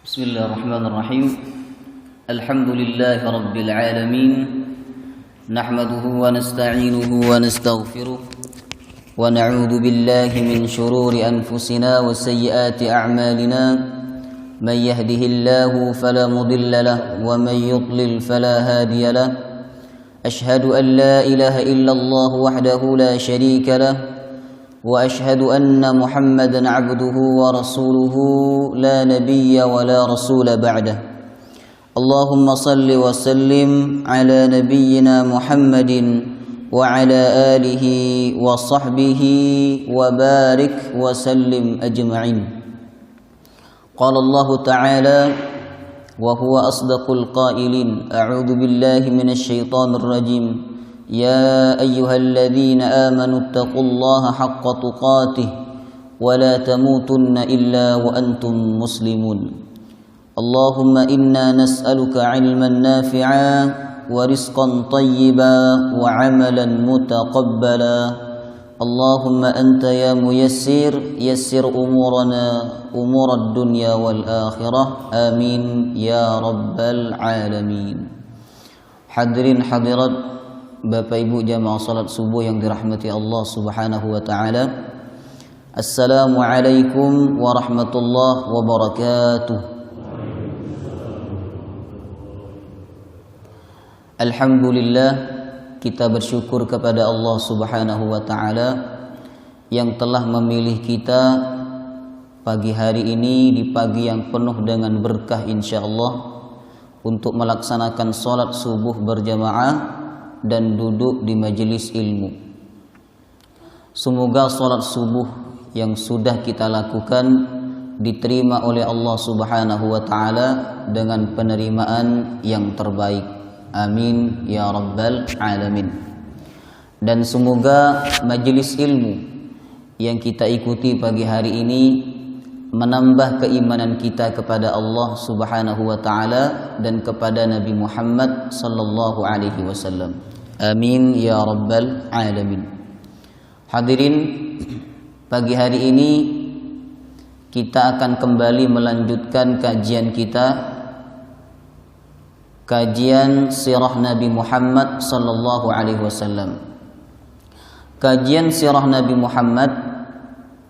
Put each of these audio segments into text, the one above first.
بسم الله الرحمن الرحيم. الحمد لله رب العالمين، نحمده ونستعينه ونستغفره ونعوذ بالله من شرور أنفسنا وسيئات أعمالنا. من يهده الله فلا مضل له ومن يضلل فلا هادي له. أشهد أن لا إله إلا الله وحده لا شريك له، وأشهد أن محمدا عبده ورسوله لا نبي ولا رسول بعده. اللهم صل وسلم على نبينا محمد وعلى آله وصحبه وبارك وسلم أجمعين. قال الله تعالى وهو أصدق القائلين: أعوذ بالله من الشيطان الرجيم. يا أيها الذين آمنوا اتقوا الله حق تقاته ولا تموتن إلا وأنتم مسلمون. اللهم إنا نسألك علما نافعا ورزقا طيبا وعملا متقبلا. اللهم أنت يا ميسر يسر أمورنا أمور الدنيا والآخرة. آمين يا رب العالمين. Hadirin hadirat, Bapak Ibu jamaah salat subuh yang dirahmati Allah Subhanahu wa taala. Assalamualaikum warahmatullahi wabarakatuh. Alhamdulillah, kita bersyukur kepada Allah Subhanahu wa taala yang telah memilih kita pagi hari ini, di pagi yang penuh dengan berkah insyaallah, untuk melaksanakan salat subuh berjamaah dan duduk di majelis ilmu. Semoga salat subuh yang sudah kita lakukan diterima oleh Allah Subhanahu wa taala dengan penerimaan yang terbaik. Amin ya rabbal alamin. Dan semoga majelis ilmu yang kita ikuti pagi hari ini menambah keimanan kita kepada Allah Subhanahu wa taala dan kepada Nabi Muhammad sallallahu alaihi wasallam. Amin ya rabbal alamin. Hadirin, pagi hari ini kita akan kembali melanjutkan kajian kita, kajian sirah Nabi Muhammad sallallahu alaihi wasallam. Kajian sirah Nabi Muhammad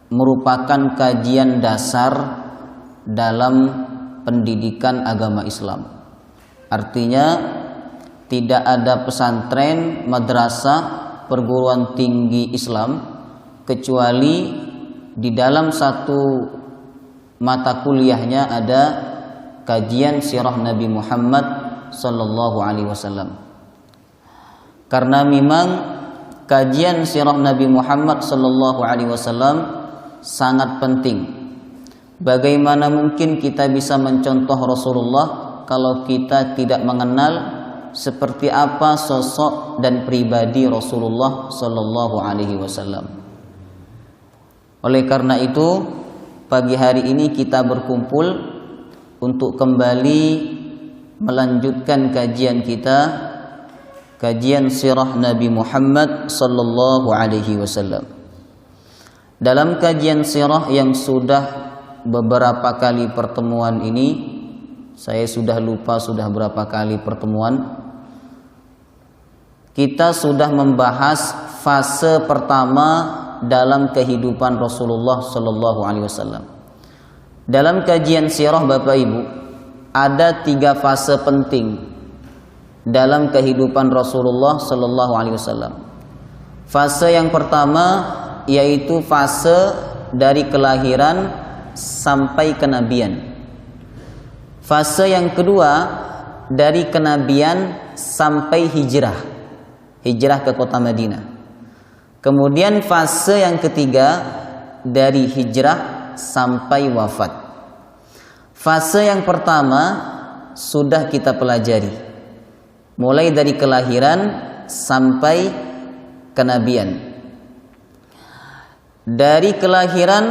merupakan kajian dasar dalam pendidikan agama Islam. Artinya tidak ada pesantren, madrasah, perguruan tinggi Islam kecuali di dalam satu mata kuliahnya ada kajian sirah Nabi Muhammad sallallahu alaihi wasallam. Karena memang kajian sirah Nabi Muhammad sallallahu alaihi wasallam sangat penting. Bagaimana mungkin kita bisa mencontoh Rasulullah kalau kita tidak mengenal seperti apa sosok dan pribadi Rasulullah sallallahu alaihi wasallam. Oleh karena itu, pagi hari ini kita berkumpul untuk kembali melanjutkan kajian kita, kajian sirah Nabi Muhammad sallallahu alaihi wasallam. Dalam kajian sirah yang sudah beberapa kali pertemuan ini, saya sudah lupa sudah berapa kali pertemuan, kita sudah membahas fase pertama dalam kehidupan Rasulullah sallallahu alaihi wasallam. Dalam kajian sirah Bapak Ibu, ada 3 fase penting dalam kehidupan Rasulullah sallallahu alaihi wasallam. Fase yang pertama yaitu fase dari kelahiran sampai kenabian. Fase yang kedua dari kenabian sampai hijrah ke kota Madinah. Kemudian fase yang ketiga dari hijrah sampai wafat. Fase yang pertama sudah kita pelajari, mulai dari kelahiran sampai kenabian. Dari kelahiran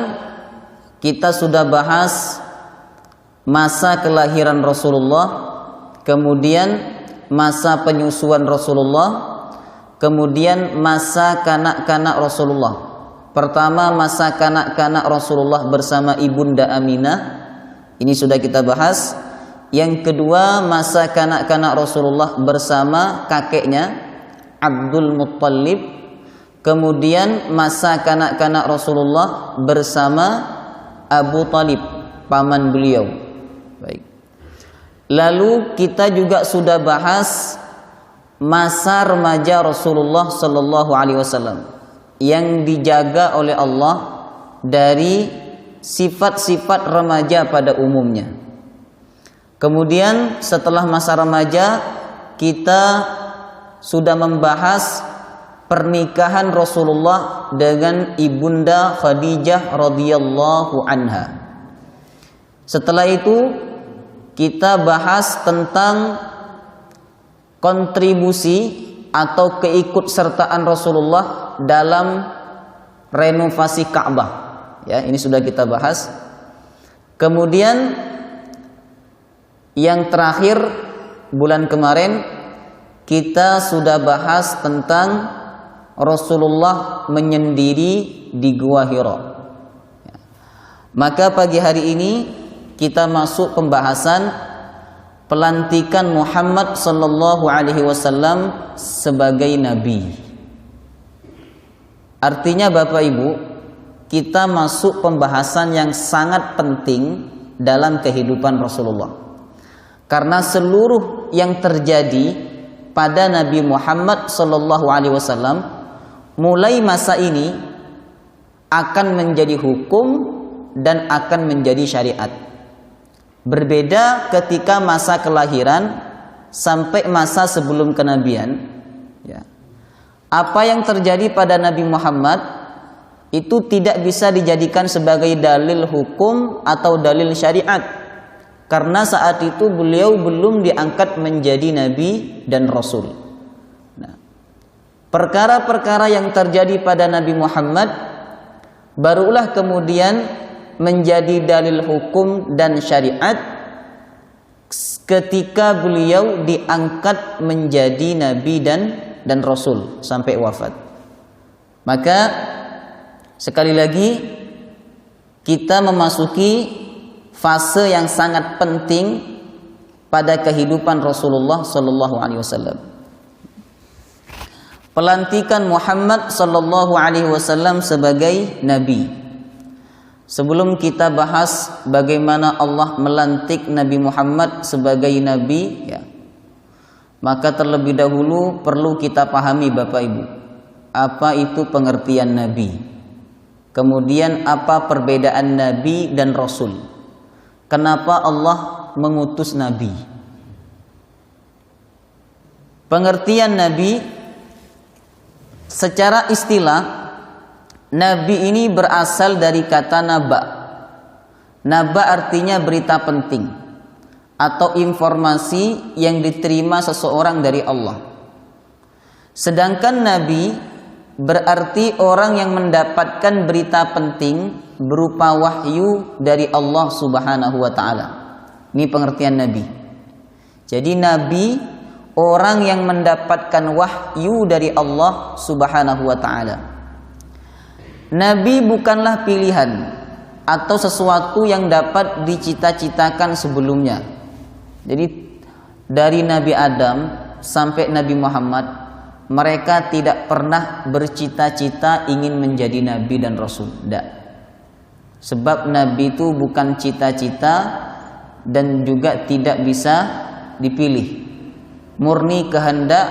kita sudah bahas masa kelahiran Rasulullah, kemudian masa penyusuan Rasulullah, kemudian masa kanak-kanak Rasulullah. Pertama masa kanak-kanak Rasulullah bersama Ibunda Aminah, Ini sudah kita bahas. Yang kedua, masa kanak-kanak Rasulullah bersama kakeknya Abdul Muttalib. Kemudian masa kanak-kanak Rasulullah bersama Abu Talib, paman beliau. Baik. Lalu kita juga sudah bahas masa remaja Rasulullah sallallahu alaihi wasallam yang dijaga oleh Allah dari sifat-sifat remaja pada umumnya. Kemudian setelah masa remaja kita sudah membahas pernikahan Rasulullah dengan ibunda Khadijah radhiyallahu anha. Setelah itu kita bahas tentang kontribusi atau keikutsertaan Rasulullah dalam renovasi Ka'bah. Ya, ini sudah kita bahas. Kemudian yang terakhir bulan kemarin kita sudah bahas tentang Rasulullah menyendiri di Gua Hira. Maka pagi hari ini kita masuk pembahasan pelantikan Muhammad sallallahu alaihi wasallam sebagai nabi. Artinya Bapak Ibu, kita masuk pembahasan yang sangat penting dalam kehidupan Rasulullah. Karena seluruh yang terjadi pada Nabi Muhammad sallallahu alaihi wasallam mulai masa ini akan menjadi hukum dan akan menjadi syariat. Berbeda ketika masa kelahiran sampai masa sebelum kenabian. Ya. Apa yang terjadi pada Nabi Muhammad itu tidak bisa dijadikan sebagai dalil hukum atau dalil syariat, karena saat itu beliau belum diangkat menjadi nabi dan rasul. Nah, perkara-perkara yang terjadi pada Nabi Muhammad barulah kemudian menjadi dalil hukum dan syariat ketika beliau diangkat menjadi nabi dan rasul sampai wafat. Maka sekali lagi kita memasuki fase yang sangat penting pada kehidupan Rasulullah sallallahu alaihi wasallam. Pelantikan Muhammad sallallahu alaihi wasallam sebagai nabi. Sebelum kita bahas bagaimana Allah melantik Nabi Muhammad sebagai nabi, ya, maka terlebih dahulu perlu kita pahami Bapak Ibu, apa itu pengertian nabi. Kemudian apa perbedaan nabi dan rasul? Kenapa Allah mengutus nabi? Pengertian nabi secara istilah, nabi ini berasal dari kata naba. Naba artinya berita penting atau informasi yang diterima seseorang dari Allah. Sedangkan nabi berarti orang yang mendapatkan berita penting berupa wahyu dari Allah Subhanahu wa taala. Ini pengertian nabi. Jadi nabi orang yang mendapatkan wahyu dari Allah Subhanahu wa taala. Nabi bukanlah pilihan atau sesuatu yang dapat dicita-citakan sebelumnya. Jadi dari Nabi Adam sampai Nabi Muhammad, mereka tidak pernah bercita-cita ingin menjadi nabi dan rasul. Tidak. Sebab nabi itu bukan cita-cita dan juga tidak bisa dipilih. Murni kehendak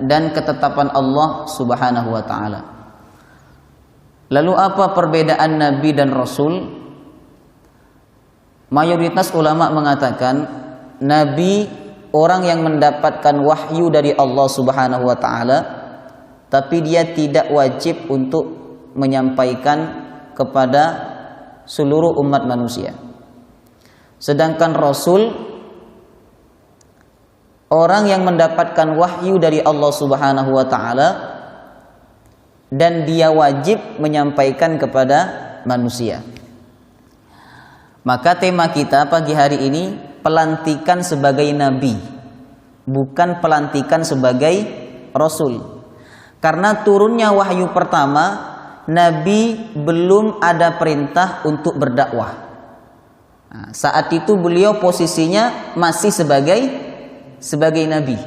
dan ketetapan Allah Subhanahu wa taala. Lalu apa perbedaan nabi dan rasul? Mayoritas ulama mengatakan nabi orang yang mendapatkan wahyu dari Allah Subhanahu wa taala, tapi dia tidak wajib untuk menyampaikan kepada seluruh umat manusia. Sedangkan rasul orang yang mendapatkan wahyu dari Allah Subhanahu wa taala dan dia wajib menyampaikan kepada manusia. Maka tema kita pagi hari ini pelantikan sebagai nabi, bukan pelantikan sebagai rasul. Karena turunnya wahyu pertama, nabi belum ada perintah untuk berdakwah. Nah, saat itu beliau posisinya masih sebagai nabi.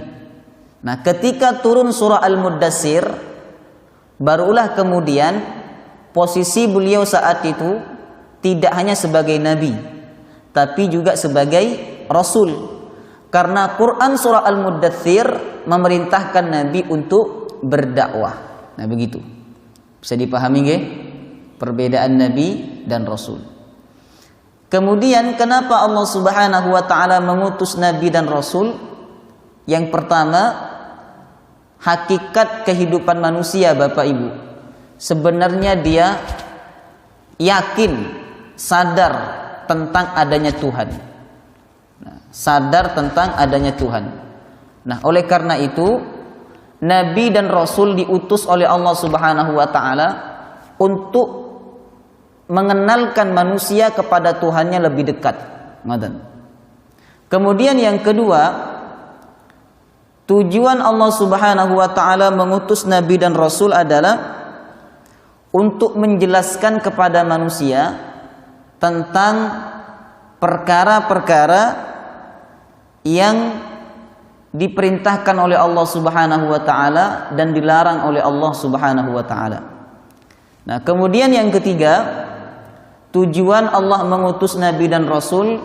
Nah, ketika turun surah Al-Muddatsir, barulah kemudian posisi beliau saat itu tidak hanya sebagai nabi, tapi juga sebagai rasul. Karena Quran surah Al-Muddatsir memerintahkan nabi untuk berdakwah. Nah, begitu. Bisa dipahami nggih? Perbedaan nabi dan rasul. Kemudian kenapa Allah Subhanahu wa taala mengutus nabi dan rasul? Yang pertama, hakikat kehidupan manusia, Bapak Ibu. Sebenarnya dia yakin, sadar tentang adanya Tuhan. Nah, sadar tentang adanya Tuhan. Nah, oleh karena itu, nabi dan rasul diutus oleh Allah Subhanahu wa taala untuk mengenalkan manusia kepada Tuhannya lebih dekat. Kemudian yang kedua, tujuan Allah Subhanahu wa taala mengutus nabi dan rasul adalah untuk menjelaskan kepada manusia tentang perkara-perkara yang diperintahkan oleh Allah Subhanahu wa taala dan dilarang oleh Allah Subhanahu wa taala. Nah, kemudian yang ketiga, tujuan Allah mengutus nabi dan rasul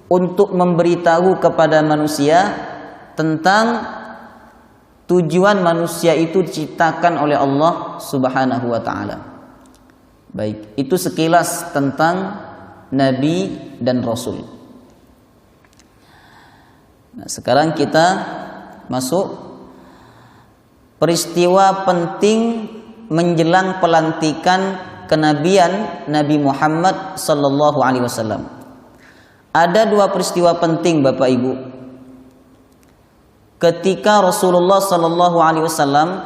untuk memberitahu kepada manusia tentang tujuan manusia itu diciptakan oleh Allah Subhanahu wa taala. Baik, itu sekilas tentang nabi dan rasul. Nah, sekarang kita masuk peristiwa penting menjelang pelantikan kenabian Nabi Muhammad sallallahu alaihi wasallam. Ada dua peristiwa penting, Bapak Ibu. Ketika Rasulullah sallallahu alaihi wasallam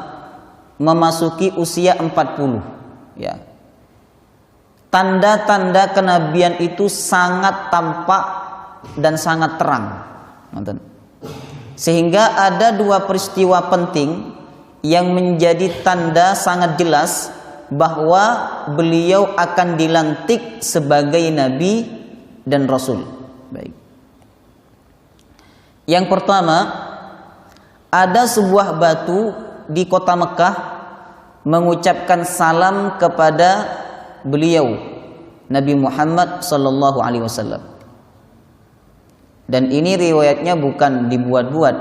memasuki usia 40, ya. Tanda-tanda kenabian itu sangat tampak dan sangat terang. Sehingga ada dua peristiwa penting yang menjadi tanda sangat jelas bahwa beliau akan dilantik sebagai nabi dan rasul. Baik. Yang pertama, ada sebuah batu di kota Mekah mengucapkan salam kepada beliau Nabi Muhammad sallallahu alaihi wasallam. Dan ini riwayatnya bukan dibuat-buat.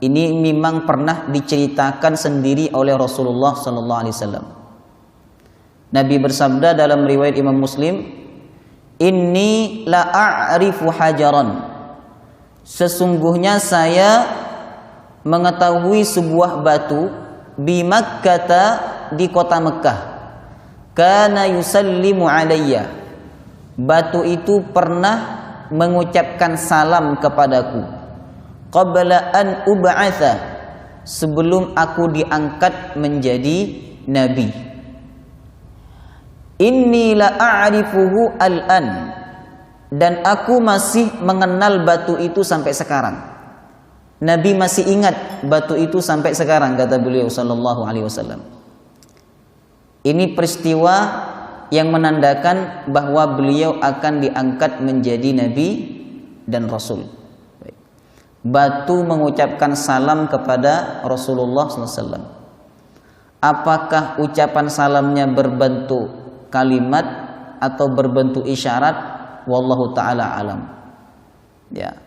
Ini memang pernah diceritakan sendiri oleh Rasulullah sallallahu alaihi wasallam. Nabi bersabda dalam riwayat Imam Muslim, "Inni la a'rifu hajaran." Sesungguhnya saya mengetahui sebuah batu di Makkah, di kota Mekah. Kana yusallimu alayya. Batu itu pernah mengucapkan salam kepadaku qabla an ub'atha, sebelum aku diangkat menjadi nabi. Inni la a'rifuhu al-an, dan aku masih mengenal batu itu sampai sekarang. Nabi masih ingat batu itu sampai sekarang, kata beliau sallallahu alaihi wasallam. Ini peristiwa yang menandakan bahwa beliau akan diangkat menjadi nabi dan rasul. Batu mengucapkan salam kepada Rasulullah SAW. Apakah ucapan salamnya berbentuk kalimat atau berbentuk isyarat? Wallahu ta'ala alam. Ya.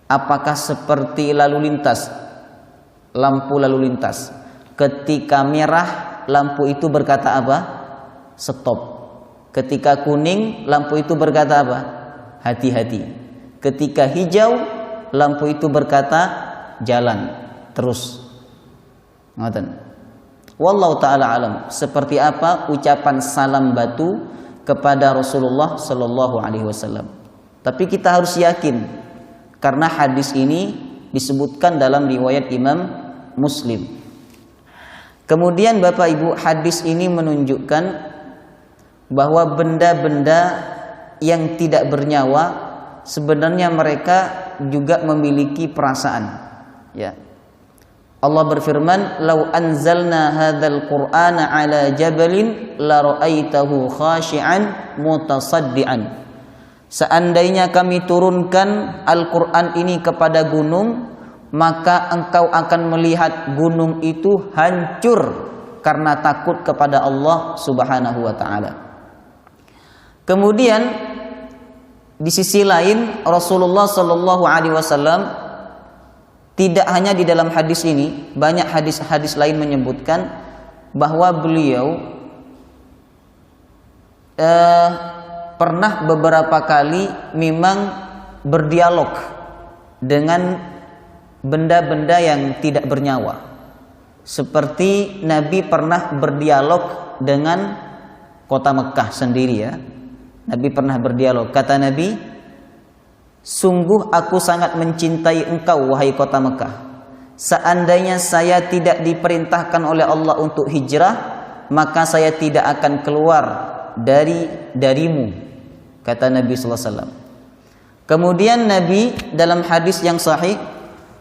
Apakah seperti lalu lintas, lampu lalu lintas, ketika merah lampu itu berkata apa? Stop. Ketika kuning, lampu itu berkata apa? Hati-hati. Ketika hijau, lampu itu berkata jalan, terus. Ngoten. Wallahu ta'ala alam. Seperti apa ucapan salam batu kepada Rasulullah sallallahu alaihi wasallam. Tapi kita harus yakin, karena hadis ini disebutkan dalam riwayat Imam Muslim. Kemudian Bapak Ibu, hadis ini menunjukkan bahwa benda-benda yang tidak bernyawa sebenarnya mereka juga memiliki perasaan. Ya. Allah berfirman, "Lau anzalna hadzal Qur'ana 'ala jabalin la ra'aitahu khashi'an mutasaddian." seandainya kami turunkan Al-Quran ini kepada gunung, maka engkau akan melihat gunung itu hancur karena takut kepada Allah Subhanahu wa ta'ala. Kemudian di sisi lain Rasulullah Shallallahu Alaihi Wasallam tidak hanya di dalam hadis ini, banyak hadis-hadis lain menyebutkan bahwa beliau pernah beberapa kali memang berdialog dengan benda-benda yang tidak bernyawa. Seperti Nabi pernah berdialog dengan kota Mekah sendiri ya. Nabi pernah berdialog. Kata Nabi, sungguh aku sangat mencintai engkau wahai kota Mekah. Seandainya saya tidak diperintahkan oleh Allah untuk hijrah, maka saya tidak akan keluar darimu, kata Nabi sallallahu alaihi wasallam. Kemudian Nabi dalam hadis yang sahih,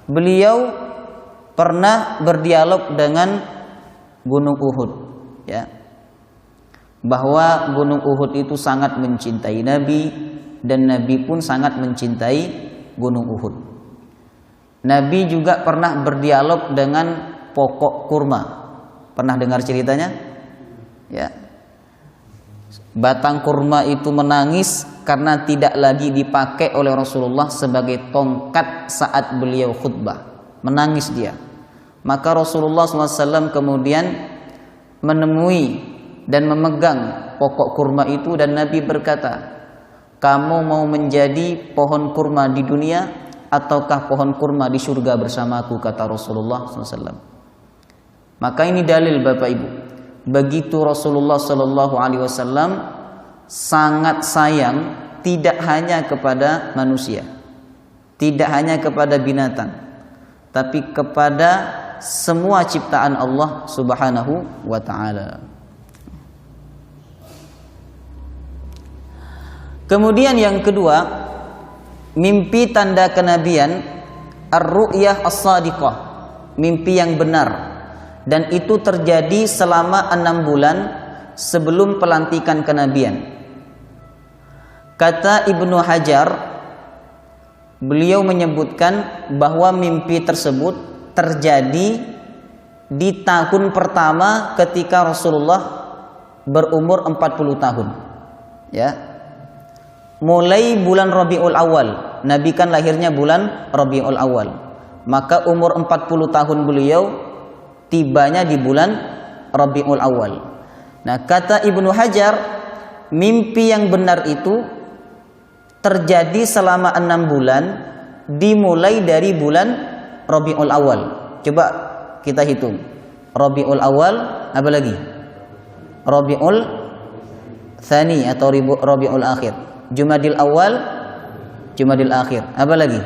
beliau pernah berdialog dengan Gunung Uhud ya. Bahwa Gunung Uhud itu sangat mencintai Nabi dan Nabi pun sangat mencintai Gunung Uhud. Nabi juga pernah berdialog dengan pokok kurma. Pernah dengar ceritanya? Ya. Batang kurma itu menangis karena tidak lagi dipakai oleh Rasulullah sebagai tongkat saat beliau khutbah. Menangis dia. Maka Rasulullah SAW kemudian menemui dan memegang pokok kurma itu dan Nabi berkata, kamu mau menjadi pohon kurma di dunia ataukah pohon kurma di surga bersamaku, kata Rasulullah SAW. Maka ini dalil Bapak Ibu, begitu Rasulullah SAW sangat sayang tidak hanya kepada manusia, tidak hanya kepada binatang, tapi kepada semua ciptaan Allah Subhanahu wa ta'ala. Kemudian yang kedua, mimpi tanda kenabian, ar-ru'yah as-sadiqah, mimpi yang benar, dan itu terjadi selama 6 bulan sebelum pelantikan kenabian. Kata Ibnu Hajar, beliau menyebutkan bahwa mimpi tersebut terjadi di tahun pertama ketika Rasulullah berumur 40 tahun ya. Mulai bulan Rabiul Awal, Nabi kan lahirnya bulan Rabiul Awal, maka umur 40 tahun beliau tibanya di bulan Rabiul Awal. Nah, kata Ibnu Hajar, mimpi yang benar itu terjadi selama 6 bulan dimulai dari bulan Rabiul Awal. Coba kita hitung. Rabiul Awal, apa lagi? Rabiul Tsani atau Rabiul Akhir. Jumadil Awal, Jumadil Akhir. Apa lagi?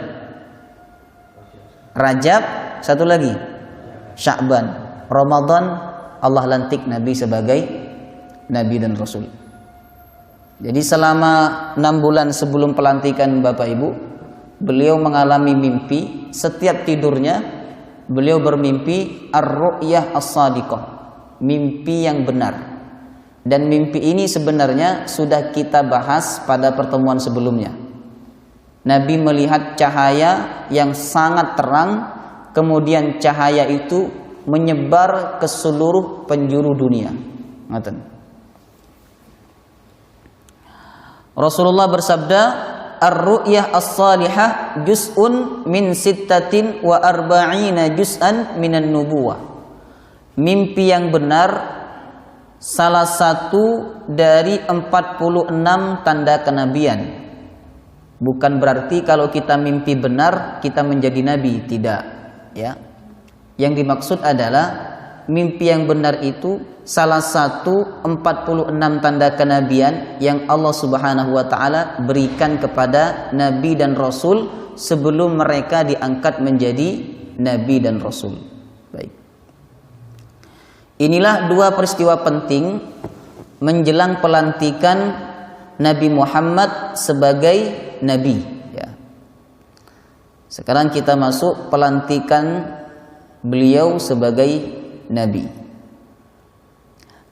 Rajab, satu lagi. Sya'ban. Ramadan, Allah lantik Nabi sebagai Nabi dan Rasul. Jadi selama 6 bulan sebelum pelantikan Bapak Ibu, beliau mengalami mimpi. Setiap tidurnya beliau bermimpi ar-ru'yah as-sadiqah, mimpi yang benar. Dan mimpi ini sebenarnya sudah kita bahas pada pertemuan sebelumnya. Nabi melihat cahaya yang sangat terang, kemudian cahaya itu menyebar ke seluruh penjuru dunia. Ngoten. Rasulullah bersabda, ar-ru'yah as-salihah juz'un min sittatin wa arba'ina juz'an minan nubuwah. Mimpi yang benar salah satu dari 46 tanda kenabian. Bukan berarti kalau kita mimpi benar kita menjadi nabi, tidak ya. Yang dimaksud adalah mimpi yang benar itu salah satu 46 tanda kenabian yang Allah Subhanahu wa ta'ala berikan kepada nabi dan rasul sebelum mereka diangkat menjadi nabi dan rasul. Baik. Inilah 2 peristiwa penting menjelang pelantikan Nabi Muhammad sebagai nabi ya. Sekarang kita masuk pelantikan beliau sebagai nabi.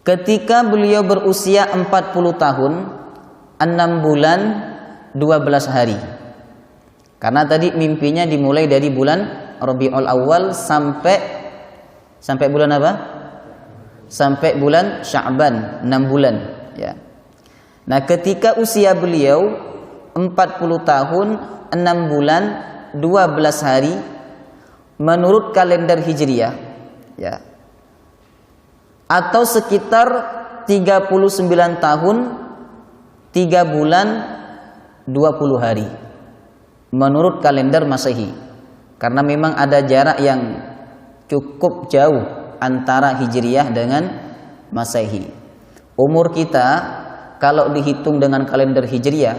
Ketika beliau berusia 40 tahun, 6 bulan 12 hari. Karena tadi mimpinya dimulai dari bulan Rabiul Awal sampai bulan apa? Sampai bulan Sya'ban, 6 bulan, ya. Nah, ketika usia beliau 40 tahun, 6 bulan, 12 hari menurut kalender Hijriyah, ya. Atau sekitar 39 tahun, 3 bulan, 20 hari menurut kalender Masehi. Karena memang ada jarak yang cukup jauh antara Hijriyah dengan Masehi. Umur kita kalau dihitung dengan kalender Hijriyah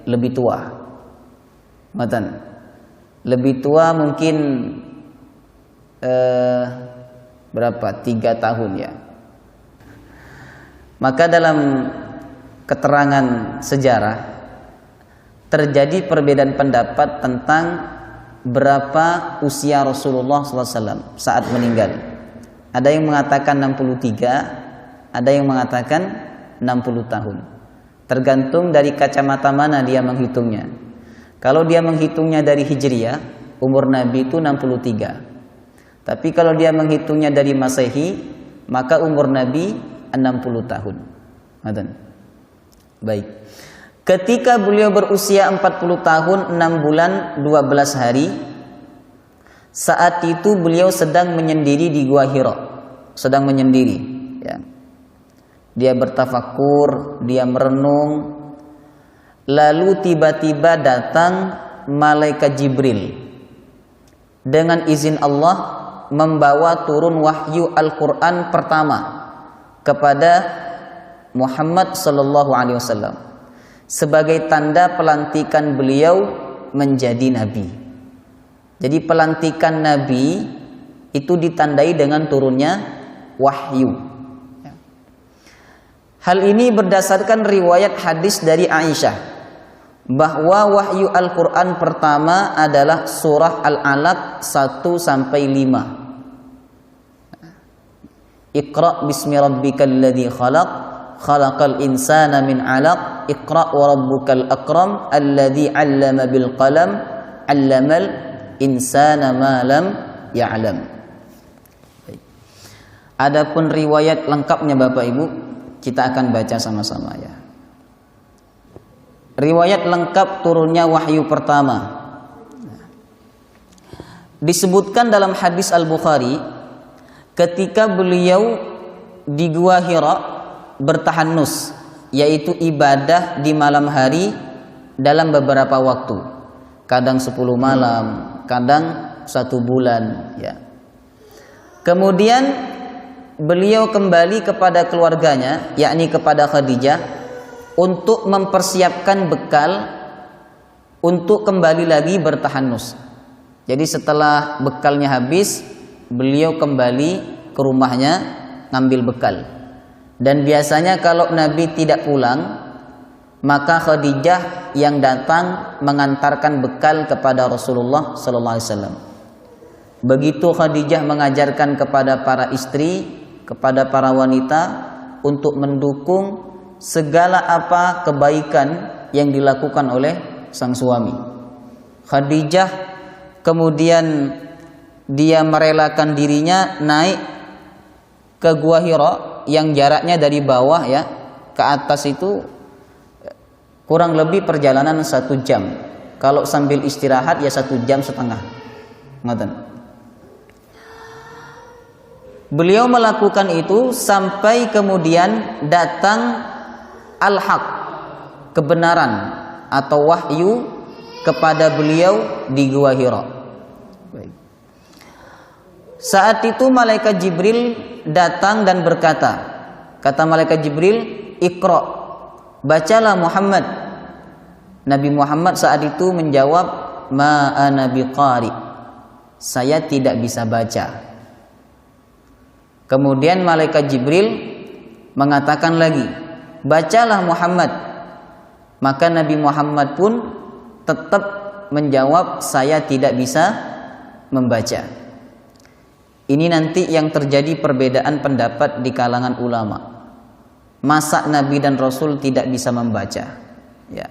lebih tua. Matan. Lebih tua mungkin berapa? 3 tahun, ya. Maka dalam keterangan sejarah terjadi perbedaan pendapat tentang berapa usia Rasulullah SAW saat meninggal. Ada yang mengatakan 63, ada yang mengatakan 60 tahun. Tergantung dari kacamata mana dia menghitungnya. Kalau dia menghitungnya dari Hijriyah, umur Nabi itu 63. Tapi kalau dia menghitungnya dari Masehi, maka umur Nabi 60 tahun. Baik. Ketika beliau berusia 40 tahun, 6 bulan, 12 hari, saat itu beliau sedang menyendiri di Gua Hira. Sedang menyendiri, ya. Dia bertafakur, dia merenung. Lalu tiba-tiba datang malaikat Jibril dengan izin Allah membawa turun wahyu Al-Quran pertama kepada Muhammad sallallahu alaihi wasallam sebagai tanda pelantikan beliau menjadi nabi. Jadi pelantikan nabi itu ditandai dengan turunnya wahyu. Hal ini berdasarkan riwayat hadis dari Aisyah bahwa wahyu Al-Quran pertama adalah surah Al-Alaq 1-5. Iqra bismi rabbikal ladzi khalaq, khalaqal insana min 'alaq, iqra wa rabbukal akram, alladzi 'allama bil qalam, 'allamal insana ma lam ya'lam. Adapun riwayat lengkapnya Bapak Ibu kita akan baca sama-sama, ya. Riwayat lengkap turunnya wahyu pertama disebutkan dalam hadis Al-Bukhari ketika beliau di Gua Hira bertahannus, yaitu ibadah di malam hari dalam beberapa waktu, kadang 10 malam, kadang 1 bulan, ya. Kemudian beliau kembali kepada keluarganya, yakni kepada Khadijah, untuk mempersiapkan bekal untuk kembali lagi bertahannus. Jadi setelah bekalnya habis, beliau kembali ke rumahnya ngambil bekal. Dan biasanya kalau Nabi tidak pulang, maka Khadijah yang datang mengantarkan bekal kepada Rasulullah sallallahu alaihi wasallam. Begitu Khadijah mengajarkan kepada para istri, kepada para wanita untuk mendukung segala apa kebaikan yang dilakukan oleh sang suami. Khadijah kemudian dia merelakan dirinya naik ke Gua Hira yang jaraknya dari bawah, ya, ke atas itu kurang lebih perjalanan 1 jam. Kalau sambil istirahat ya 1,5 jam. Ngoten. Beliau melakukan itu sampai kemudian datang al-haq, kebenaran atau wahyu kepada beliau di Gua Hira. Saat itu malaikat Jibril datang dan berkata, kata malaikat Jibril, Iqra, bacalah Muhammad. Nabi Muhammad saat itu menjawab, Ma ana biqari, saya tidak bisa baca. Kemudian malaikat Jibril mengatakan lagi, bacalah Muhammad. Maka Nabi Muhammad pun tetap menjawab, saya tidak bisa membaca. Ini nanti yang terjadi perbedaan pendapat di kalangan ulama. Masa Nabi dan Rasul tidak bisa membaca, ya.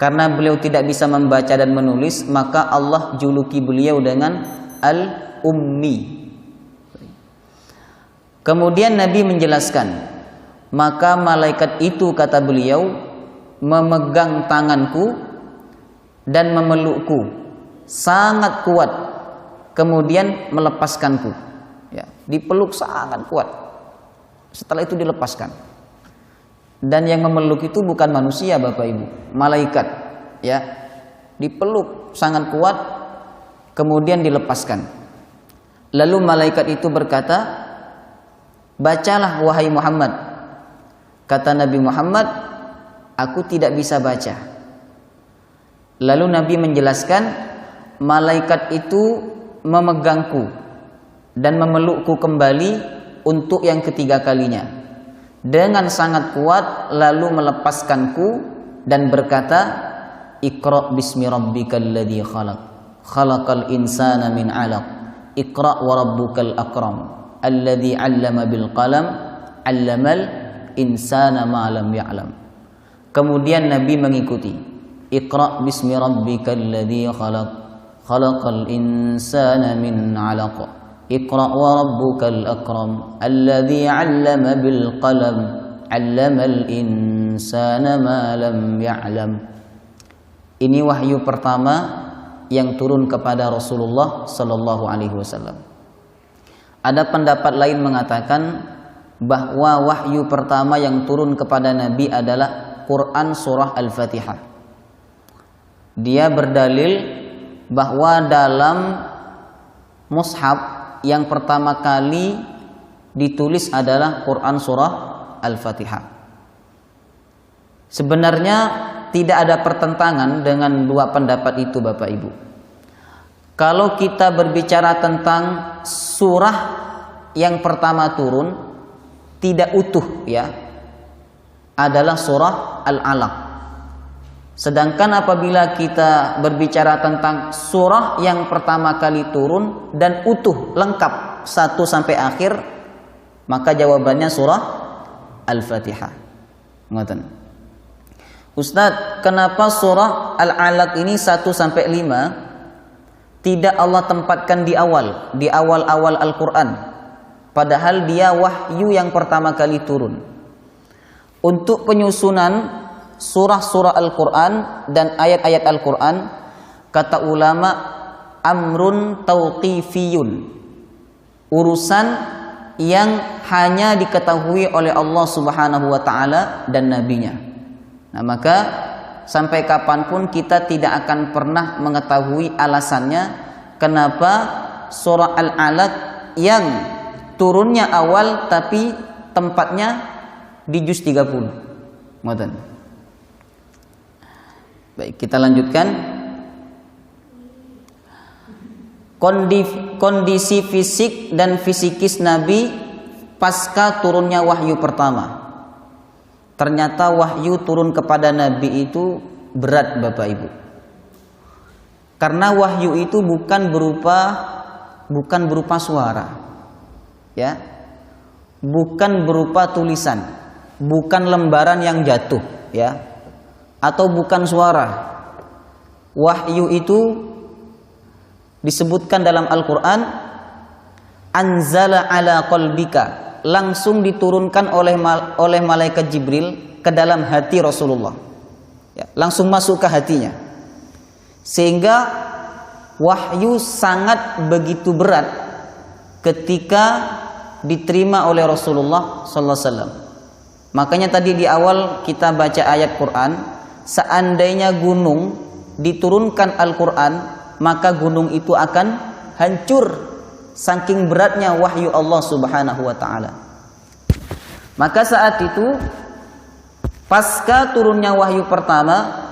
Karena beliau tidak bisa membaca dan menulis, maka Allah juluki beliau dengan Al-Ummi. Kemudian Nabi menjelaskan, maka malaikat itu, kata beliau, memegang tanganku dan memelukku sangat kuat, kemudian melepaskanku. Ya, dipeluk sangat kuat. Setelah itu dilepaskan. Dan yang memeluk itu bukan manusia, Bapak Ibu, malaikat. Ya, dipeluk sangat kuat, kemudian dilepaskan. Lalu malaikat itu berkata, bacalah wahai Muhammad. Kata Nabi Muhammad, aku tidak bisa baca. Lalu Nabi menjelaskan, malaikat itu memegangku dan memelukku kembali untuk yang ketiga kalinya dengan sangat kuat, lalu melepaskanku dan berkata, Iqra bismi rabbikal ladzi khalaq, khalaqal insana min 'alaq, Iqra wa rabbukal akram, alladzi 'allama bil qalam, 'allamal insana ma lam ya'lam. Kemudian Nabi mengikuti, Iqra bismi rabbikal ladzi khalaq, khalaqal insana min 'alaq, Iqra wa rabbukal akram, alladzi 'allama bil qalam, 'allamal insana ma lam ya'lam. Ini wahyu pertama yang turun kepada Rasulullah sallallahu alaihi wasallam. Ada pendapat lain mengatakan bahwa wahyu pertama yang turun kepada Nabi adalah Quran surah Al-Fatihah. Dia berdalil bahwa dalam mushaf yang pertama kali ditulis adalah Quran surah Al-Fatihah. Sebenarnya tidak ada pertentangan dengan dua pendapat itu, Bapak Ibu. Kalau kita berbicara tentang surah yang pertama turun tidak utuh, ya, adalah surah Al-Alaq. Sedangkan apabila kita berbicara tentang surah yang pertama kali turun dan utuh, lengkap 1 sampai akhir, maka jawabannya surah Al-Fatihah. Ngoten. Ustadz, kenapa surah Al-Alaq ini 1 sampai 5 tidak Allah tempatkan di awal Al-Quran, padahal dia wahyu yang pertama kali turun? Untuk penyusunan surah-surah Al-Quran dan ayat-ayat Al-Quran, kata ulama, amrun tauqifiyun, urusan yang hanya diketahui oleh Allah Subhanahu wa Ta'ala dan Nabi-Nya. Nah, maka sampai kapanpun kita tidak akan pernah mengetahui alasannya kenapa surah Al-Alaq yang turunnya awal tapi tempatnya di juz 30. Ngoten. Baik, kita lanjutkan. Kondisi fisik dan fisikis Nabi pasca turunnya wahyu pertama. Ternyata wahyu turun kepada Nabi itu berat, Bapak Ibu. Karena wahyu itu bukan berupa suara. Ya. Bukan berupa tulisan, bukan lembaran yang jatuh, ya. Atau bukan suara. Wahyu itu disebutkan dalam Al-Qur'an, anzala ala qalbika, langsung diturunkan oleh malaikat Jibril ke dalam hati Rasulullah, ya, langsung masuk ke hatinya, sehingga wahyu sangat begitu berat ketika diterima oleh Rasulullah sallallahu alaihi wasallam. Makanya tadi di awal kita baca ayat Quran, seandainya gunung diturunkan Al-Quran, maka gunung itu akan hancur saking beratnya wahyu Allah Subhanahu wa Ta'ala. Maka saat itu pasca turunnya wahyu pertama,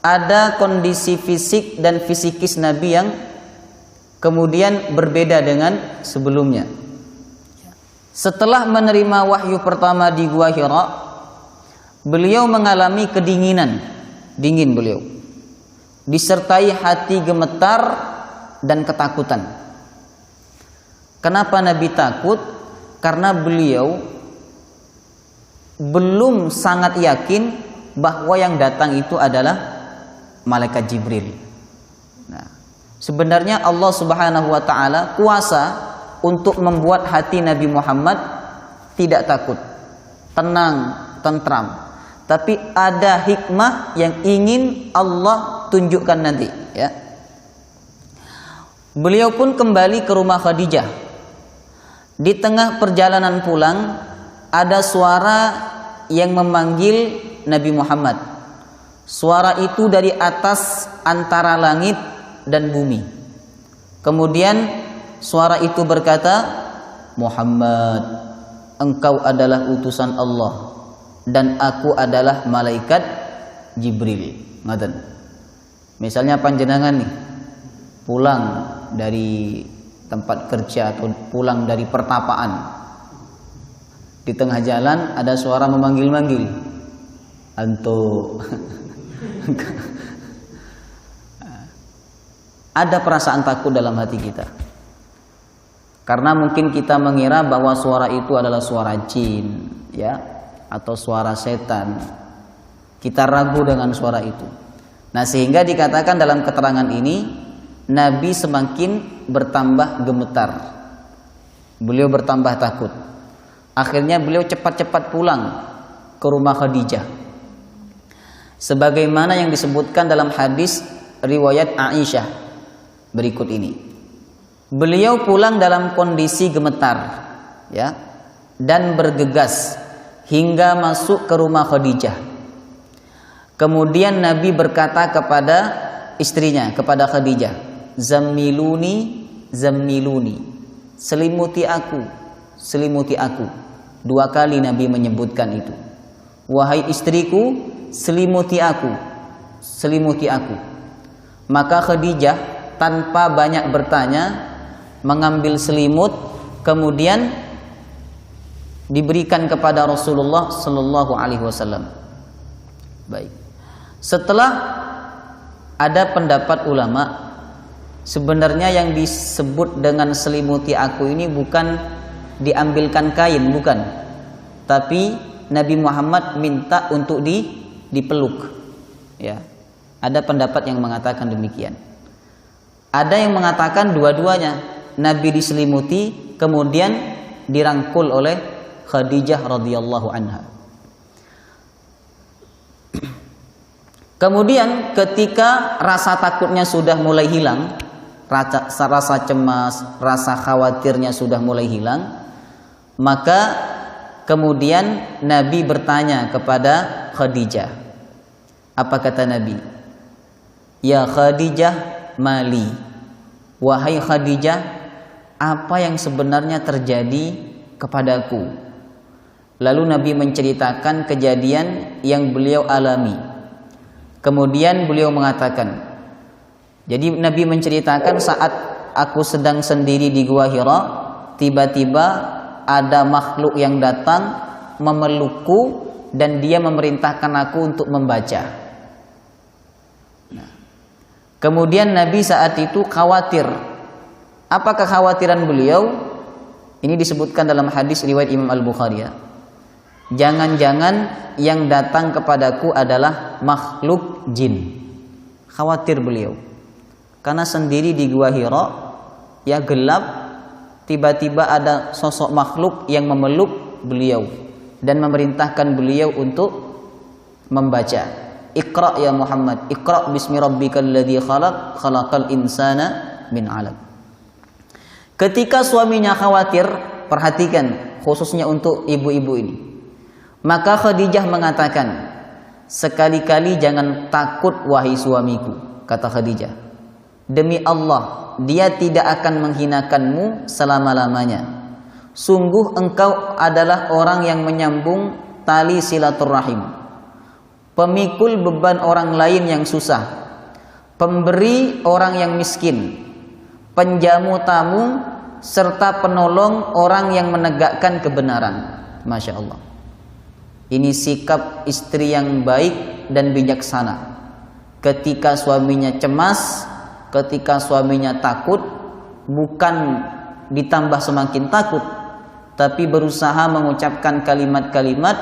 ada kondisi fisik dan fisikis Nabi yang kemudian berbeda dengan sebelumnya. Setelah menerima wahyu pertama di Gua Hira, beliau mengalami kedinginan, dingin beliau, disertai hati gemetar dan ketakutan. Kenapa Nabi takut? Karena beliau belum sangat yakin bahwa yang datang itu adalah malaikat Jibril. Nah, sebenarnya Allah Subhanahu wa taala kuasa untuk membuat hati Nabi Muhammad tidak takut, tenang, tentram. Tapi ada hikmah yang ingin Allah tunjukkan nanti, ya. Beliau pun kembali ke rumah Khadijah. Di tengah perjalanan pulang, ada suara yang memanggil Nabi Muhammad. Suara itu dari atas antara langit dan bumi. Kemudian suara itu berkata, Muhammad, engkau adalah utusan Allah dan aku adalah malaikat Jibril. Ngaten. Misalnya panjenengan nih pulang dari tempat kerja atau pulang dari pertapaan, di tengah jalan ada suara memanggil-manggil, anto. Ada perasaan takut dalam hati kita, karena mungkin kita mengira bahwa suara itu adalah suara jin, ya, atau suara setan. Kita ragu dengan suara itu. Nah, sehingga dikatakan dalam keterangan ini, Nabi semakin bertambah gemetar. Beliau bertambah takut. Akhirnya beliau cepat-cepat pulang ke rumah Khadijah. Sebagaimana yang disebutkan dalam hadis riwayat Aisyah berikut ini. Beliau pulang dalam kondisi gemetar, ya, dan bergegas hingga masuk ke rumah Khadijah. Kemudian Nabi berkata kepada istrinya, kepada Khadijah, Zammiluni, zammiluni, selimuti aku, selimuti aku. 2 kali Nabi menyebutkan itu. Wahai istriku, selimuti aku, selimuti aku. Maka Khadijah tanpa banyak bertanya mengambil selimut, kemudian diberikan kepada Rasulullah Sallallahu Alaihi Wasallam. Baik. Setelah ada pendapat ulama, sebenarnya yang disebut dengan selimuti aku ini bukan diambilkan kain, bukan. Tapi Nabi Muhammad minta untuk dipeluk. Ya. Ada pendapat yang mengatakan demikian. Ada yang mengatakan dua-duanya. Nabi diselimuti, kemudian dirangkul oleh Khadijah radhiyallahu anha. Kemudian ketika rasa takutnya sudah mulai hilang, rasa cemas, rasa khawatirnya sudah mulai hilang, maka kemudian Nabi bertanya kepada Khadijah. Apa kata Nabi? Ya Khadijah, mali. Wahai Khadijah, apa yang sebenarnya terjadi kepadaku? Lalu Nabi menceritakan kejadian yang beliau alami. Kemudian beliau mengatakan, jadi Nabi menceritakan saat aku sedang sendiri di Gua Hira, tiba-tiba ada makhluk yang datang memelukku dan dia memerintahkan aku untuk membaca. Nah, kemudian Nabi saat itu khawatir. Apa kekhawatiran beliau? Ini disebutkan dalam hadis riwayat Imam Al-Bukhari, ya. Jangan-jangan yang datang kepadaku adalah makhluk jin. Khawatir beliau. Karena sendiri di Gua Hira, ya gelap, tiba-tiba ada sosok makhluk yang memeluk beliau dan memerintahkan beliau untuk membaca. Iqra ya Muhammad, Iqra bismi rabbikal ladzi khalaq, khalaqal insana min 'alaq. Ketika suaminya khawatir, perhatikan khususnya untuk ibu-ibu ini. Maka Khadijah mengatakan, sekali-kali jangan takut wahai suamiku, kata Khadijah. Demi Allah, dia tidak akan menghinakanmu selama-lamanya. Sungguh engkau adalah orang yang menyambung tali silaturahim, pemikul beban orang lain yang susah, pemberi orang yang miskin, penjamu tamu, serta penolong orang yang menegakkan kebenaran. Masya Allah. Ini sikap istri yang baik dan bijaksana. Ketika suaminya cemas, ketika suaminya takut, bukan ditambah semakin takut, tapi berusaha mengucapkan kalimat-kalimat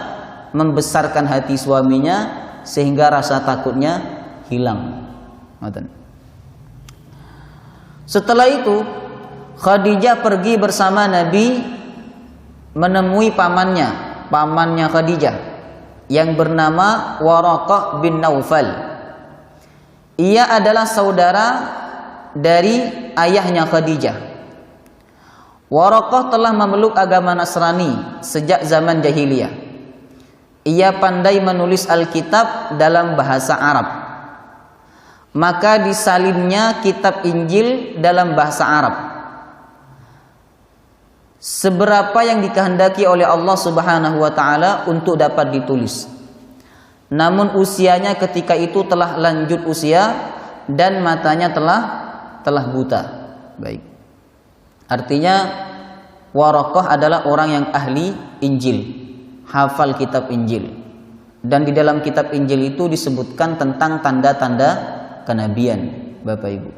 membesarkan hati suaminya sehingga rasa takutnya hilang. Setelah itu Khadijah pergi bersama Nabi menemui pamannya Khadijah yang bernama Waraqah bin Naufal. Ia adalah saudara dari ayahnya Khadijah. Waraqah telah memeluk agama Nasrani sejak zaman jahiliyah. Ia pandai menulis Alkitab dalam bahasa Arab. Maka disalinnya kitab Injil dalam bahasa Arab. Seberapa yang dikehendaki oleh Allah Subhanahu wa taala untuk dapat ditulis. Namun usianya ketika itu telah lanjut usia dan matanya telah buta. Baik. Artinya Waraqah adalah orang yang ahli Injil, hafal kitab Injil. Dan di dalam kitab Injil itu disebutkan tentang tanda-tanda kenabian, Bapak Ibu.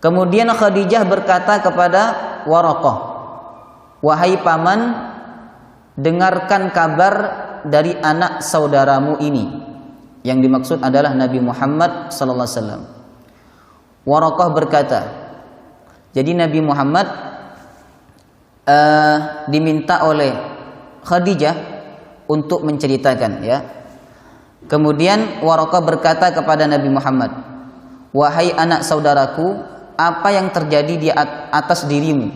Kemudian Khadijah berkata kepada Waraqah, "Wahai paman, dengarkan kabar dari anak saudaramu ini." Yang dimaksud adalah Nabi Muhammad sallallahu alaihi wasallam. Waraqah berkata, jadi Nabi Muhammad diminta oleh Khadijah untuk menceritakan, ya. Kemudian Waraqah berkata kepada Nabi Muhammad, "Wahai anak saudaraku, apa yang terjadi di atas dirimu?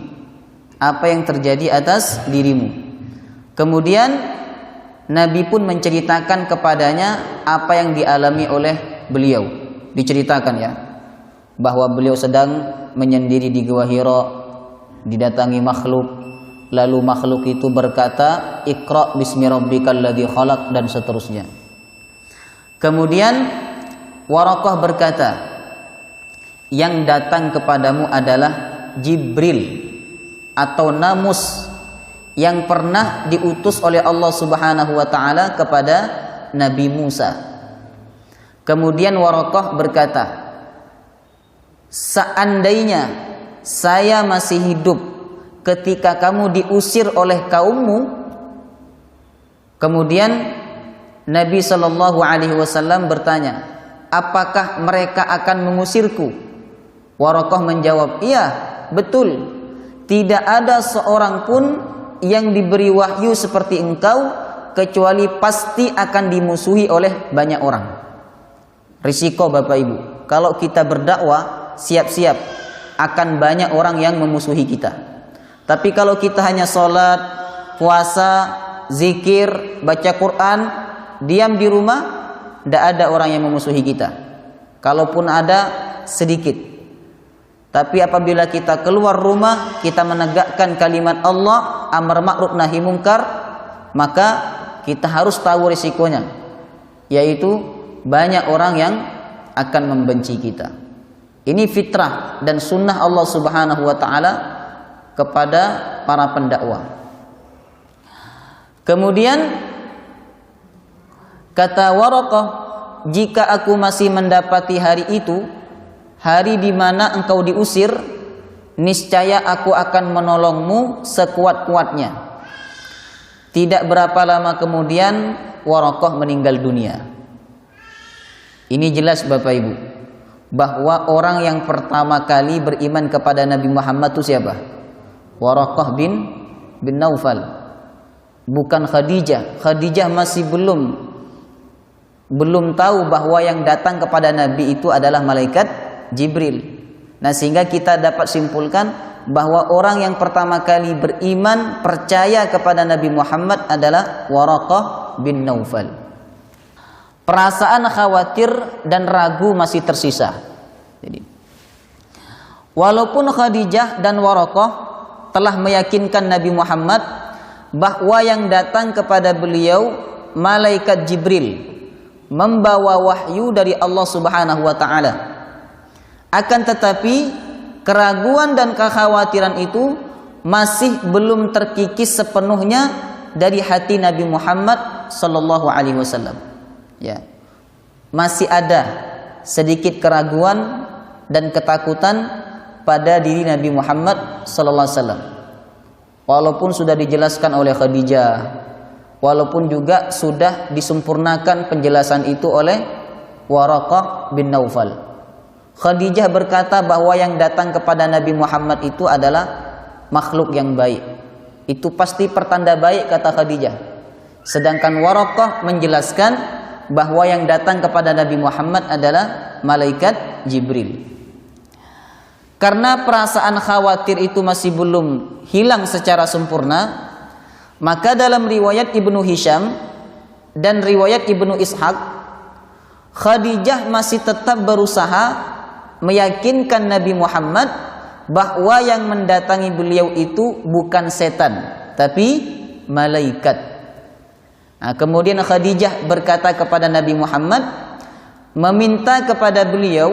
Apa yang terjadi atas dirimu?" Kemudian Nabi pun menceritakan kepadanya apa yang dialami oleh beliau. Diceritakan, ya, bahwa beliau sedang menyendiri di Gua Hira, didatangi makhluk, lalu makhluk itu berkata, "Iqra bismi rabbikal ladzi khalaq," dan seterusnya. Kemudian Waraqah berkata, "Yang datang kepadamu adalah Jibril atau Namus yang pernah diutus oleh Allah Subhanahu wa taala kepada Nabi Musa." Kemudian Waraqah berkata, "Seandainya saya masih hidup ketika kamu diusir oleh kaummu." Kemudian Nabi Shallallahu Alaihi Wasallam bertanya, "Apakah mereka akan mengusirku?" Waraqah menjawab, "Iya, betul. Tidak ada seorang pun yang diberi wahyu seperti engkau kecuali pasti akan dimusuhi oleh banyak orang." Risiko, Bapak Ibu, kalau kita berdakwah, siap-siap akan banyak orang yang memusuhi kita. Tapi kalau kita hanya sholat, puasa, zikir, baca Quran, diam di rumah, tidak ada orang yang memusuhi kita. Kalaupun ada, sedikit. Tapi apabila kita keluar rumah, kita menegakkan kalimat Allah, amar ma'ruf nahi mungkar, maka kita harus tahu risikonya, yaitu banyak orang yang akan membenci kita. Ini fitrah dan sunnah Allah Subhanahu wa taala kepada para pendakwah. Kemudian kata Waraqah, "Jika aku masih mendapati hari itu, hari di mana engkau diusir, niscaya aku akan menolongmu sekuat-kuatnya." Tidak berapa lama kemudian Waraqah meninggal dunia. Ini jelas, Bapak Ibu, bahwa orang yang pertama kali beriman kepada Nabi Muhammad itu siapa? Waraqah bin Naufal, bukan Khadijah. Khadijah masih belum tahu bahwa yang datang kepada Nabi itu adalah malaikat Jibril. Nah, sehingga kita dapat simpulkan bahwa orang yang pertama kali beriman, percaya kepada Nabi Muhammad adalah Waraqah bin Naufal. Perasaan khawatir dan ragu masih tersisa. Jadi, walaupun Khadijah dan Waraqah telah meyakinkan Nabi Muhammad bahwa yang datang kepada beliau malaikat Jibril membawa wahyu dari Allah Subhanahu wa taala, akan tetapi keraguan dan kekhawatiran itu masih belum terkikis sepenuhnya dari hati Nabi Muhammad sallallahu alaihi wasallam. Ya. Masih ada sedikit keraguan dan ketakutan pada diri Nabi Muhammad sallallahu alaihi wasallam. Walaupun sudah dijelaskan oleh Khadijah, walaupun juga sudah disempurnakan penjelasan itu oleh Waraqah bin Naufal. Khadijah berkata bahwa yang datang kepada Nabi Muhammad itu adalah makhluk yang baik. Itu pasti pertanda baik, kata Khadijah. Sedangkan Waraqah menjelaskan bahwa yang datang kepada Nabi Muhammad adalah malaikat Jibril. Karena perasaan khawatir itu masih belum hilang secara sempurna, maka dalam riwayat Ibnu Hisham dan riwayat Ibnu Ishaq, Khadijah masih tetap berusaha meyakinkan Nabi Muhammad bahwa yang mendatangi beliau itu bukan setan, tapi malaikat. Nah, kemudian Khadijah berkata kepada Nabi Muhammad, meminta kepada beliau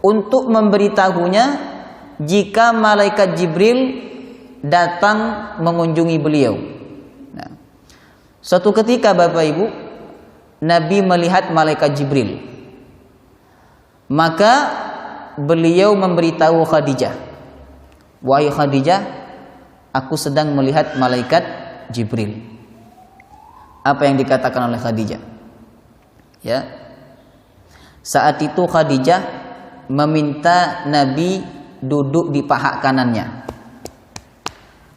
untuk memberitahunya jika malaikat Jibril datang mengunjungi beliau. Nah, suatu ketika Bapak Ibu, Nabi melihat malaikat Jibril. Maka beliau memberitahu Khadijah, "Wahai Khadijah, aku sedang melihat malaikat Jibril." Apa yang dikatakan oleh Khadijah? Ya. Saat itu Khadijah meminta Nabi duduk di paha kanannya.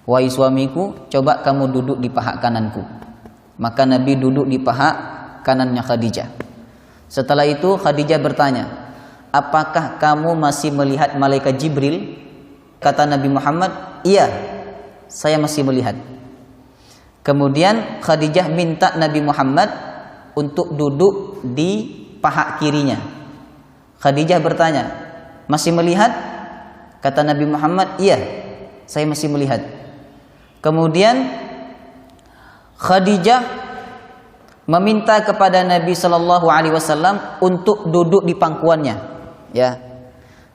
"Wahai suamiku, coba kamu duduk di paha kananku." Maka Nabi duduk di paha kanannya Khadijah. Setelah itu Khadijah bertanya, "Apakah kamu masih melihat malaikat Jibril?" Kata Nabi Muhammad, "Iya, saya masih melihat." Kemudian Khadijah minta Nabi Muhammad untuk duduk di paha kirinya. Khadijah bertanya, "Masih melihat?" Kata Nabi Muhammad, "Iya, saya masih melihat." Kemudian Khadijah meminta kepada Nabi Shallallahu Alaihi Wasallam untuk duduk di pangkuannya. Ya.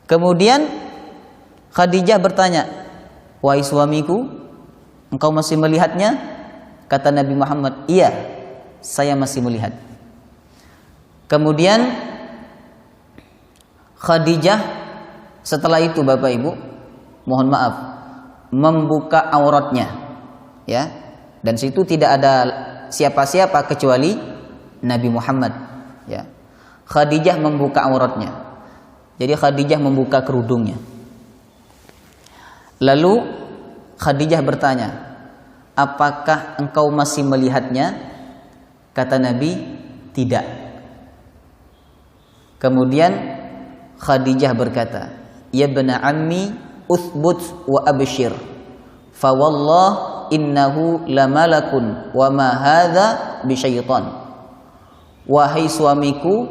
Kemudian Khadijah bertanya, "Wahai suamiku, engkau masih melihatnya?" Kata Nabi Muhammad, "Iya, saya masih melihat." Kemudian Khadijah setelah itu Bapak Ibu, mohon maaf, membuka auratnya, ya. Dan situ tidak ada siapa-siapa kecuali Nabi Muhammad, ya. Khadijah membuka auratnya. Jadi Khadijah membuka kerudungnya. Lalu Khadijah bertanya, "Apakah engkau masih melihatnya?" Kata Nabi, "Tidak." Kemudian Khadijah berkata, "Ya bana ammi, uthbut wa abshir. Fa wallah innahu lamalakun wa ma hadza bisyaitan." Wahai suamiku,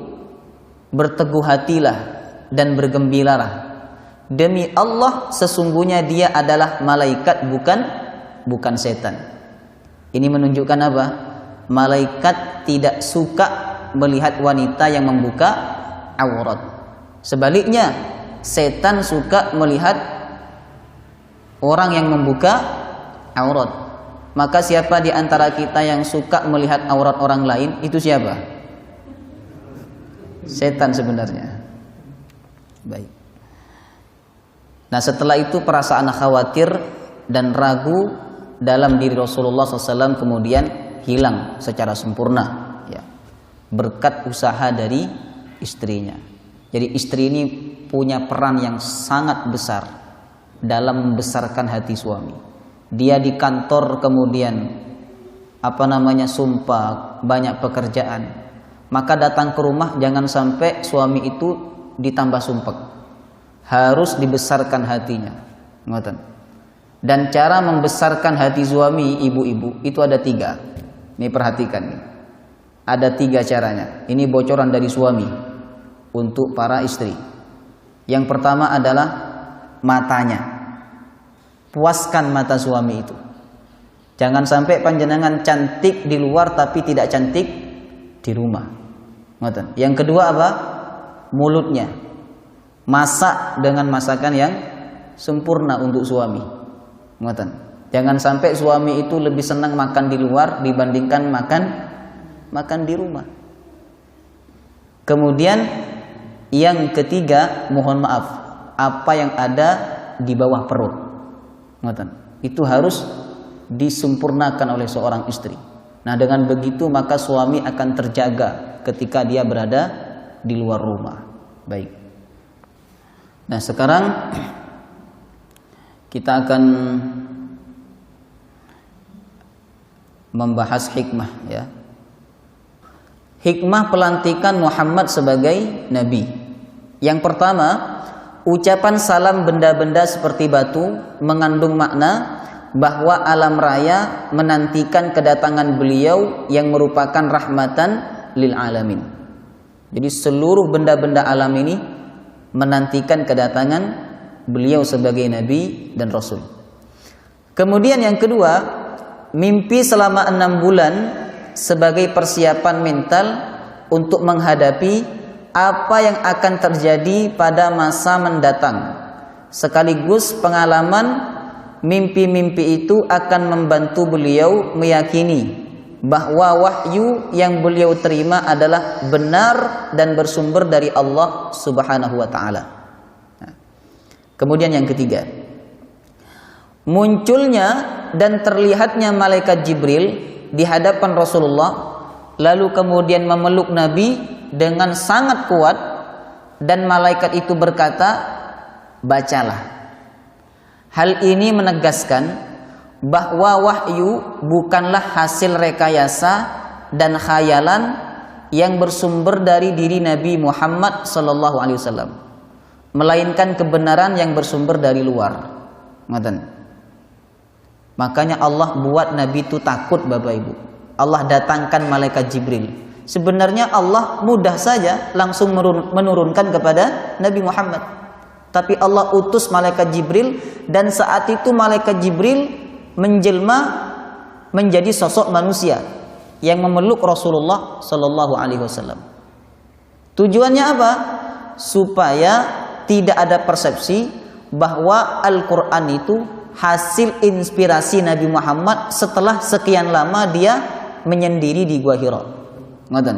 berteguh hatilah dan bergembiralah. Demi Allah, sesungguhnya dia adalah malaikat, bukan setan. Ini menunjukkan apa? Malaikat tidak suka melihat wanita yang membuka aurat. Sebaliknya, setan suka melihat orang yang membuka aurat. Maka siapa di antara kita yang suka melihat aurat orang lain? Itu siapa? Setan sebenarnya. Baik. Nah, setelah itu perasaan khawatir dan ragu dalam diri Rasulullah SAW kemudian hilang secara sempurna, ya, berkat usaha dari istrinya. Jadi istri ini punya peran yang sangat besar dalam membesarkan hati suami. Dia di kantor kemudian sumpah banyak pekerjaan, maka datang ke rumah jangan sampai suami itu ditambah sumpek, harus dibesarkan hatinya. Ngoten. Dan cara membesarkan hati suami, ibu-ibu, itu ada 3. Ini perhatikan nih. Ada 3 caranya. Ini bocoran dari suami untuk para istri. Yang pertama adalah matanya. Puaskan mata suami itu. Jangan sampai panjenengan cantik di luar tapi tidak cantik di rumah. Ngoten. Yang kedua apa? Mulutnya. Masak dengan masakan yang sempurna untuk suami. Ngoten. Jangan sampai suami itu lebih senang makan di luar dibandingkan makan di rumah. Kemudian yang ketiga, mohon maaf, apa yang ada di bawah perut. Ngoten. Itu harus disempurnakan oleh seorang istri. Nah, dengan begitu maka suami akan terjaga ketika dia berada di luar rumah. Baik. Nah, sekarang kita akan membahas hikmah, ya. Hikmah pelantikan Muhammad sebagai nabi. Yang pertama, ucapan salam benda-benda seperti batu mengandung makna bahwa alam raya menantikan kedatangan beliau yang merupakan rahmatan lil alamin. Jadi seluruh benda-benda alam ini menantikan kedatangan beliau sebagai nabi dan rasul. Kemudian yang kedua, mimpi selama 6 bulan sebagai persiapan mental untuk menghadapi apa yang akan terjadi pada masa mendatang. Sekaligus pengalaman mimpi-mimpi itu akan membantu beliau meyakini bahwa wahyu yang beliau terima adalah benar dan bersumber dari Allah Subhanahu wa taala. Nah, kemudian yang ketiga, munculnya dan terlihatnya malaikat Jibril di hadapan Rasulullah, lalu kemudian memeluk Nabi dengan sangat kuat, dan malaikat itu berkata, bacalah. Hal ini menegaskan bahwa wahyu bukanlah hasil rekayasa dan khayalan yang bersumber dari diri Nabi Muhammad SAW, melainkan kebenaran yang bersumber dari luar. Ngoten. Makanya Allah buat Nabi itu takut, Bapak Ibu. Allah datangkan malaikat Jibril. Sebenarnya Allah mudah saja langsung menurunkan kepada Nabi Muhammad. Tapi Allah utus malaikat Jibril, dan saat itu malaikat Jibril menjelma menjadi sosok manusia yang memeluk Rasulullah Sallallahu Alaihi Wasallam. Tujuannya apa? Supaya tidak ada persepsi bahwa Al-Quran itu hasil inspirasi Nabi Muhammad setelah sekian lama dia menyendiri di Gua Hira. Ngoten.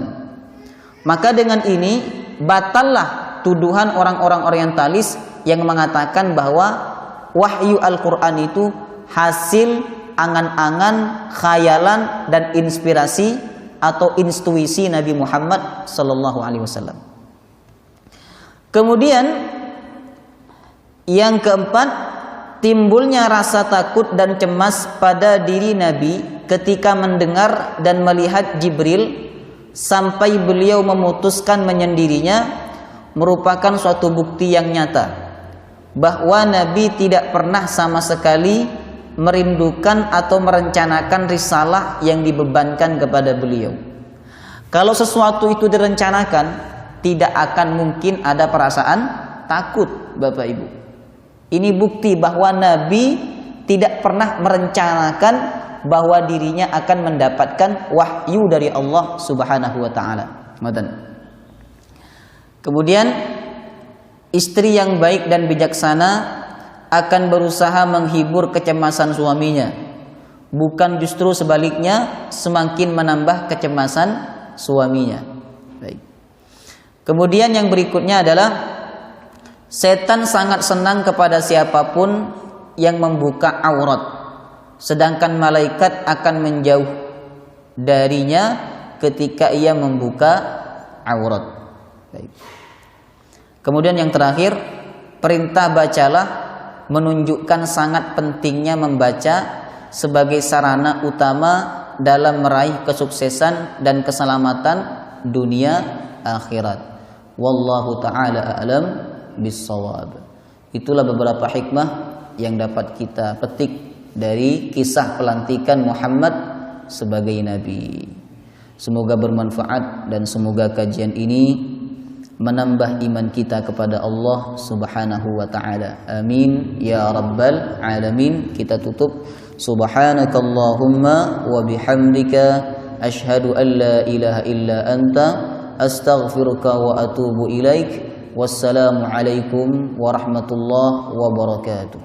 Maka dengan ini batallah tuduhan orang-orang orientalis yang mengatakan bahwa wahyu Al-Quran itu hasil angan-angan, khayalan dan inspirasi atau intuisi Nabi Muhammad sallallahu alaihi wasallam. Kemudian yang keempat, timbulnya rasa takut dan cemas pada diri Nabi ketika mendengar dan melihat Jibril sampai beliau memutuskan menyendirinya, merupakan suatu bukti yang nyata bahwa Nabi tidak pernah sama sekali merindukan atau merencanakan risalah yang dibebankan kepada beliau. Kalau sesuatu itu direncanakan, tidak akan mungkin ada perasaan takut, Bapak Ibu. Ini bukti bahwa Nabi tidak pernah merencanakan bahwa dirinya akan mendapatkan wahyu dari Allah Subhanahu wa taala. Kemudian istri yang baik dan bijaksana akan berusaha menghibur kecemasan suaminya, bukan justru sebaliknya semakin menambah kecemasan suaminya. Baik. Kemudian yang berikutnya adalah setan sangat senang kepada siapapun yang membuka aurat, sedangkan malaikat akan menjauh darinya ketika ia membuka aurat. Baik. Kemudian yang terakhir, perintah bacalah menunjukkan sangat pentingnya membaca sebagai sarana utama dalam meraih kesuksesan dan keselamatan dunia akhirat. Wallahu ta'ala a'lam bissawab. Itulah beberapa hikmah yang dapat kita petik dari kisah pelantikan Muhammad sebagai nabi. Semoga bermanfaat dan semoga kajian ini menambah iman kita kepada Allah Subhanahu wa taala. Amin ya rabbal alamin. Kita tutup. Subhanakallahumma wa bihamdika asyhadu an la ilaha illa anta astaghfiruka wa atubu ilaik. Wassalamu alaikum warahmatullahi wabarakatuh.